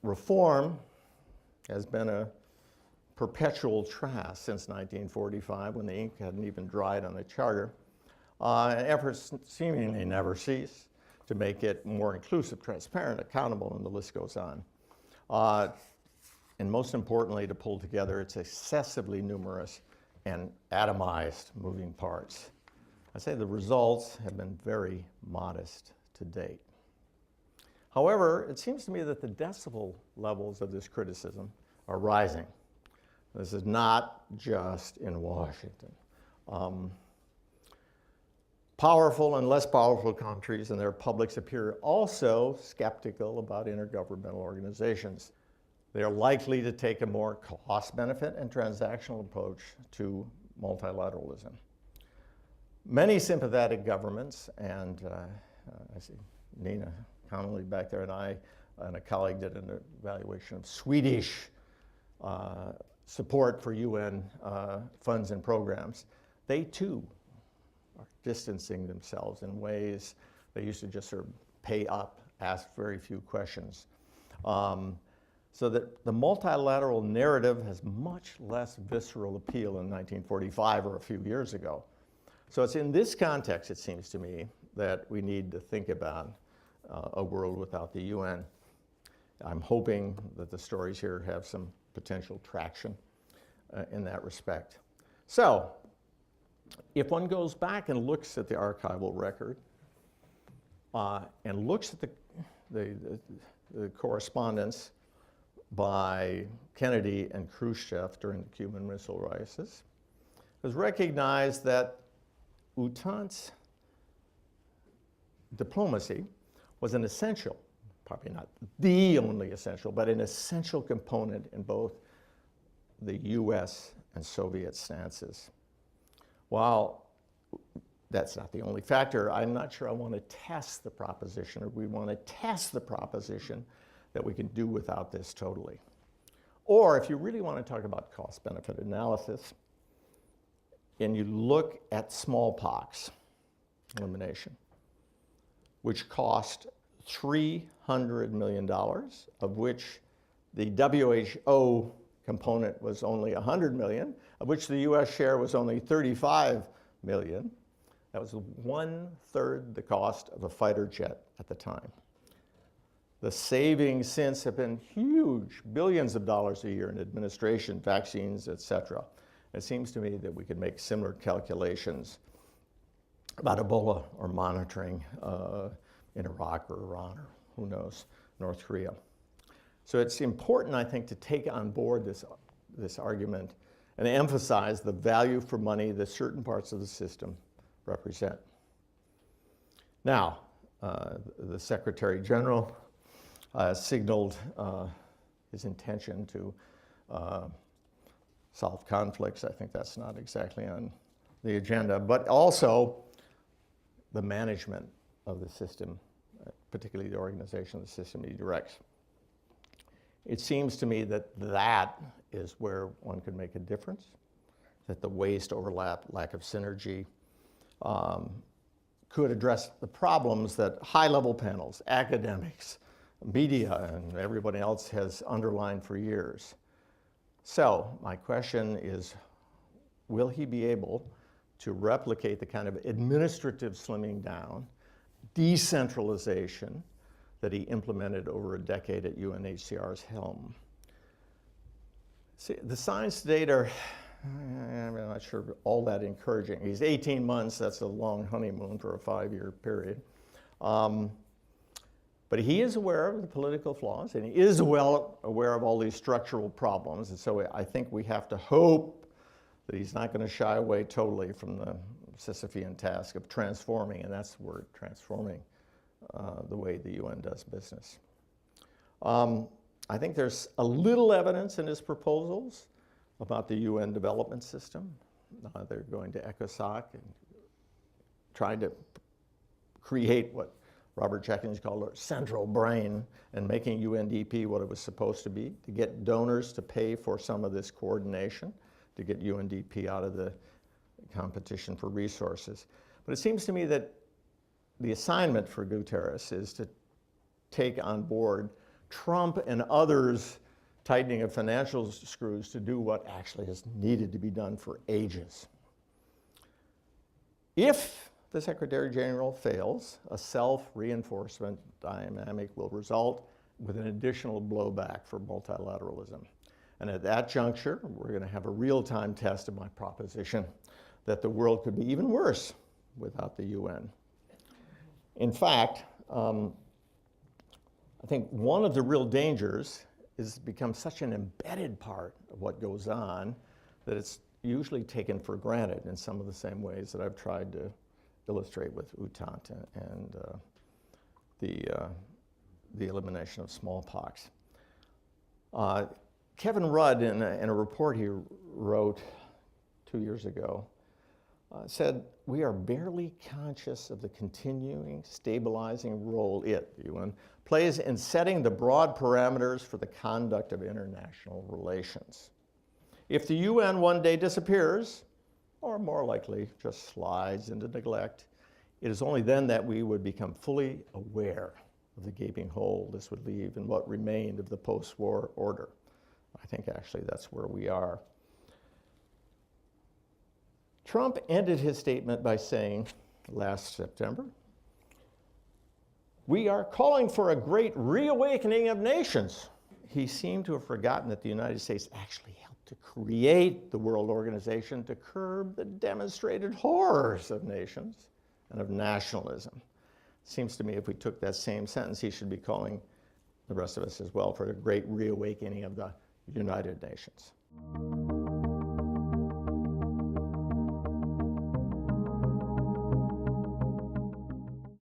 reform has been a perpetual task since 1945, when the ink hadn't even dried on the charter. And efforts seemingly never cease to make it more inclusive, transparent, accountable, and the list goes on. And most importantly, to pull together its excessively numerous and atomized moving parts. I say the results have been very modest to date. However, it seems to me that the decibel levels of this criticism are rising. This is not just in Washington. Powerful and less powerful countries and their publics appear also skeptical about intergovernmental organizations. They are likely to take a more cost-benefit and transactional approach to multilateralism. Many sympathetic governments, and I see Nina Connolly back there, and I and a colleague did an evaluation of Swedish support for UN funds and programs. They too are distancing themselves in ways they used to just sort of pay up, ask very few questions. So that the multilateral narrative has much less visceral appeal in 1945 or a few years ago. So it's in this context, it seems to me, that we need to think about a world without the UN. I'm hoping that the stories here have some potential traction in that respect. So, if one goes back and looks at the archival record and looks at the correspondence by Kennedy and Khrushchev during the Cuban Missile Crisis, it was recognized that Outante's diplomacy was an essential, probably not the only essential, but an essential component in both the US and Soviet stances. While that's not the only factor, I'm not sure I want to test the proposition, or we want to test the proposition that we can do without this totally. Or if you really want to talk about cost-benefit analysis, and you look at smallpox elimination, which cost $300 million, of which the WHO component was only 100 million, of which the US share was only 35 million. That was 1/3 the cost of a fighter jet at the time. The savings since have been huge, billions of dollars a year in administration, vaccines, etc. It seems to me that we could make similar calculations about Ebola or monitoring in Iraq or Iran or who knows, North Korea. So it's important, I think, to take on board this argument and emphasize the value for money that certain parts of the system represent. Now, the Secretary-General signaled his intention to solve conflicts. I think that's not exactly on the agenda, but also the management of the system, particularly the organization of the system he directs. It seems to me that that is where one could make a difference, that the waste, overlap, lack of synergy could address the problems that high-level panels, academics, media, and everybody else has underlined for years. So my question is, will he be able to replicate the kind of administrative slimming down, decentralization that he implemented over a decade at UNHCR's helm? See, the signs to date are, I'm not sure, all that encouraging. He's 18 months, that's a long honeymoon for a 5-year period. But he is aware of the political flaws, and he is well aware of all these structural problems. And so I think we have to hope that he's not going to shy away totally from the Sisyphean task of transforming, and that's the word, transforming the way the UN does business. I think there's a little evidence in his proposals about the UN development system. They're going to ECOSOC and trying to create what Robert Jenkins called a central brain, and making UNDP what it was supposed to be, to get donors to pay for some of this coordination, to get UNDP out of the competition for resources. But it seems to me that the assignment for Guterres is to take on board Trump and others tightening of financial screws to do what actually has needed to be done for ages. If the Secretary-General fails, a self-reinforcement dynamic will result with an additional blowback for multilateralism. And at that juncture, we're going to have a real-time test of my proposition that the world could be even worse without the UN. In fact, I think one of the real dangers is to become such an embedded part of what goes on that it's usually taken for granted in some of the same ways that I've tried to illustrate with Utante and the elimination of smallpox. Kevin Rudd, in a report he wrote 2 years ago, said, "We are barely conscious of the continuing stabilizing role it, the UN, plays in setting the broad parameters for the conduct of international relations. If the UN one day disappears, or more likely just slides into neglect, it is only then that we would become fully aware of the gaping hole this would leave in what remained of the post-war order." I think actually that's where we are. Trump ended his statement by saying last September, "We are calling for a great reawakening of nations." He seemed to have forgotten that the United States actually helped to create the World Organization to curb the demonstrated horrors of nations and of nationalism. Seems to me if we took that same sentence, he should be calling the rest of us as well for a great reawakening of the United Nations.